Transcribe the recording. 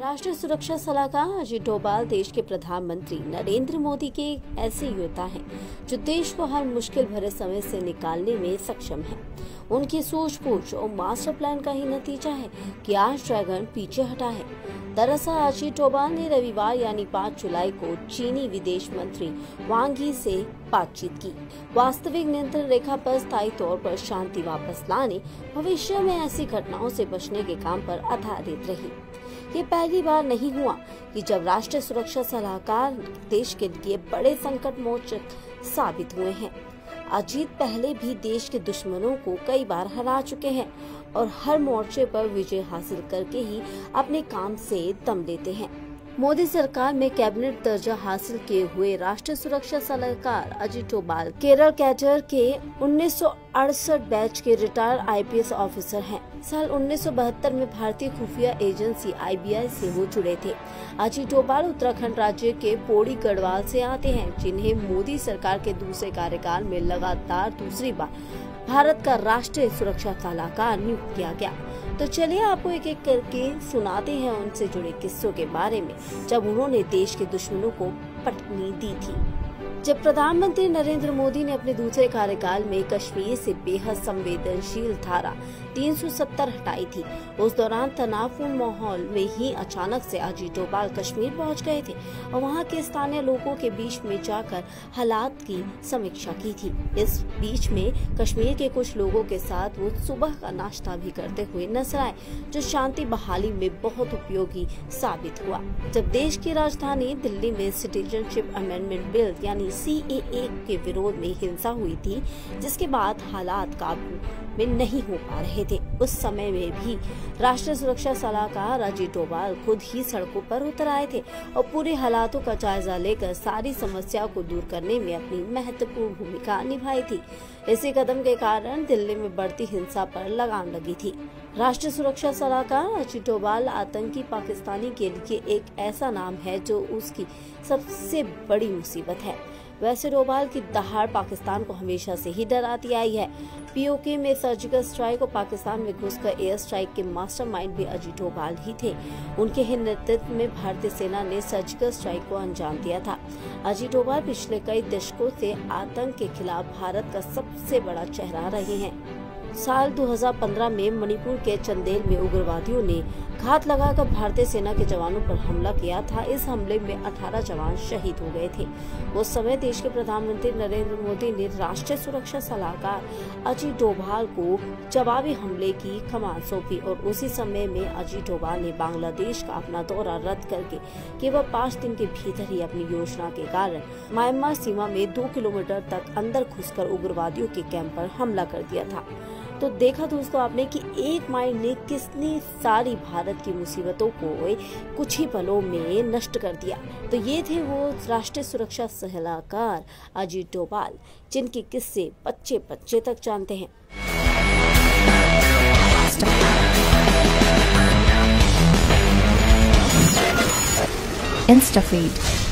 राष्ट्रीय सुरक्षा सलाहकार अजीत डोभाल देश के प्रधानमंत्री नरेंद्र मोदी के ऐसे योद्धा हैं जो देश को हर मुश्किल भरे समय से निकालने में सक्षम हैं। उनकी सूझबूझ और मास्टर प्लान का ही नतीजा है कि आज ड्रैगन पीछे हटा है। दरअसल अजीत डोभाल ने रविवार यानी 5 जुलाई को चीनी विदेश मंत्री वांग यी से बातचीत की। वास्तविक नियंत्रण रेखा पर स्थायी तौर पर शांति वापस लाने, भविष्य में ऐसी घटनाओं से बचने के काम पर आधारित रही। ये पहली बार नहीं हुआ कि जब राष्ट्रीय सुरक्षा सलाहकार देश के लिए बड़े संकट मोचक साबित हुए हैं। अजीत पहले भी देश के दुश्मनों को कई बार हरा चुके हैं और हर मोर्चे पर विजय हासिल करके ही अपने काम से दम लेते हैं। मोदी सरकार में कैबिनेट दर्जा हासिल किए हुए राष्ट्रीय सुरक्षा सलाहकार अजीत डोभाल केरल कैडर के 1968 बैच के रिटायर्ड आईपीएस ऑफिसर हैं। साल 1972 में भारतीय खुफिया एजेंसी IBI से वो जुड़े थे। अजीत डोभाल उत्तराखंड राज्य के पौड़ी गढ़वाल से आते हैं, जिन्हें मोदी सरकार के दूसरे कार्यकाल में लगातार दूसरी बार भारत का राष्ट्रीय सुरक्षा सलाहकार नियुक्त किया गया। तो चलिए आपको एक एक करके सुनाते हैं उनसे जुड़े किस्सों के बारे में, जब उन्होंने देश के दुश्मनों को पटनी दी थी। जब प्रधानमंत्री नरेंद्र मोदी ने अपने दूसरे कार्यकाल में कश्मीर से बेहद संवेदनशील धारा 370 हटाई थी, उस दौरान तनावपूर्ण माहौल में ही अचानक से अजीत डोभाल कश्मीर पहुंच गए थे और वहां के स्थानीय लोगों के बीच में जाकर हालात की समीक्षा की थी। इस बीच में कश्मीर के कुछ लोगों के साथ वो सुबह का नाश्ता भी करते हुए नजर आए, जो शांति बहाली में बहुत उपयोगी साबित हुआ। जब देश की राजधानी दिल्ली में सिटीजनशिप अमेंडमेंट बिल यानी CAA के विरोध में हिंसा हुई थी, जिसके बाद हालात काबू में नहीं हो पा रहे थे, उस समय में भी राष्ट्रीय सुरक्षा सलाहकार अजीत डोभाल खुद ही सड़कों पर उतर आए थे और पूरे हालातों का जायजा लेकर सारी समस्याओं को दूर करने में अपनी महत्वपूर्ण भूमिका निभाई थी। इसी कदम के कारण दिल्ली में बढ़ती हिंसा पर लगाम लगी थी। राष्ट्रीय सुरक्षा सलाहकार अजीत डोभाल आतंकी पाकिस्तानी के लिए एक ऐसा नाम है जो उसकी सबसे बड़ी मुसीबत है। वैसे डोभाल की दहाड़ पाकिस्तान को हमेशा से ही डराती आई है। POK में सर्जिकल स्ट्राइक और पाकिस्तान में घुसकर एयर स्ट्राइक के मास्टरमाइंड भी अजीत डोभाल ही थे। उनके ही नेतृत्व में भारतीय सेना ने सर्जिकल स्ट्राइक को अंजाम दिया था। अजीत डोभाल पिछले कई दशकों से आतंक के खिलाफ भारत का सबसे बड़ा चेहरा रहे हैं। साल 2015 में मणिपुर के चंदेल में उग्रवादियों ने घात लगाकर भारतीय सेना के जवानों पर हमला किया था। इस हमले में 18 जवान शहीद हो गए थे। उस समय देश के प्रधानमंत्री नरेंद्र मोदी ने राष्ट्रीय सुरक्षा सलाहकार अजीत डोभाल को जवाबी हमले की कमान सौंपी और उसी समय में अजीत डोभाल ने बांग्लादेश का अपना दौरा रद्द करके केवल 5 दिन के भीतर ही अपनी योजना के कारण म्यांमार सीमा में 2 किलोमीटर तक अंदर घुसकर उग्रवादियों के कैंप पर हमला कर दिया था। तो देखा दोस्तों आपने कि एक माइंड ने कितनी सारी भारत की मुसीबतों को कुछ ही पलों में नष्ट कर दिया। तो ये थे वो राष्ट्रीय सुरक्षा सलाहकार अजीत डोभाल, जिनके किस्से बच्चे बच्चे तक जानते हैं। InstaFeed